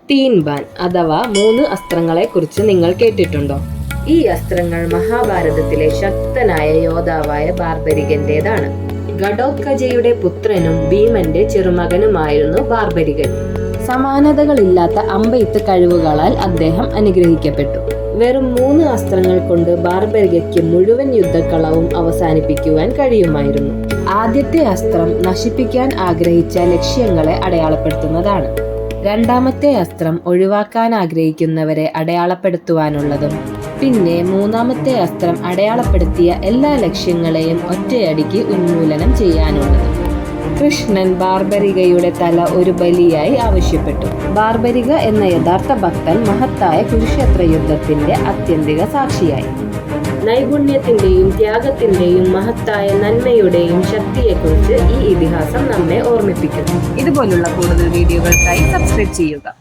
തീൻ ban അഥവാ 3 അസ്ത്രങ്ങളെ കുറിച്ച് നിങ്ങൾ കേട്ടിട്ടുണ്ടോ? ഈ അസ്ത്രങ്ങൾ മഹാഭാരതത്തിലെ ശക്തനായ യോദ്ധാവായ ബാർബരികന്റേതാണ്. ഘടോത്കചയുടെ പുത്രനും ഭീമന്റെ ചെറുമകനുമായിരുന്നു ബാർബരികൻ. സമാനതകളില്ലാത്ത അമ്പെയ്ത്ത് കഴിവുകളാൽ അദ്ദേഹം അനുഗ്രഹിക്കപ്പെട്ടു. വെറും 3 അസ്ത്രങ്ങൾ കൊണ്ട് ബാർബരികയ്ക്ക് മുഴുവൻ യുദ്ധക്കളവും അവസാനിപ്പിക്കുവാൻ കഴിയുമായിരുന്നു. ആദ്യത്തെ അസ്ത്രം നശിപ്പിക്കാൻ ആഗ്രഹിച്ച ലക്ഷ്യങ്ങളെ അടയാളപ്പെടുത്തുന്നതാണ്. രണ്ടാമത്തെ അസ്ത്രം ഒഴിവാക്കാൻ ആഗ്രഹിക്കുന്നവരെ അടയാളപ്പെടുത്തുവാനുള്ളതും പിന്നെ മൂന്നാമത്തെ അസ്ത്രം അടയാളപ്പെടുത്തിയ എല്ലാ ലക്ഷ്യങ്ങളെയും ഒറ്റയടിക്ക് ഉന്മൂലനം ചെയ്യാനുള്ളതും. കൃഷ്ണൻ ബാർബരികയുടെ തല ഒരു ബലിയായി ആവശ്യപ്പെട്ടു. ബാർബരിക എന്ന യഥാർത്ഥ ഭക്തൻ മഹത്തായ കുരുക്ഷേത്ര യുദ്ധത്തിന്റെ ആത്യന്തിക സാക്ഷിയായി. നൈപുണ്യത്തിന്റെയും ത്യാഗത്തിന്റെയും മഹത്തായ നന്മയുടെയും ശക്തിയെക്കുറിച്ച് ഈ ഇതിഹാസം നമ്മെ ഓർമ്മിപ്പിക്കുന്നു. ഇതുപോലുള്ള കൂടുതൽ വീഡിയോകൾക്കായി സബ്സ്ക്രൈബ് ചെയ്യുക.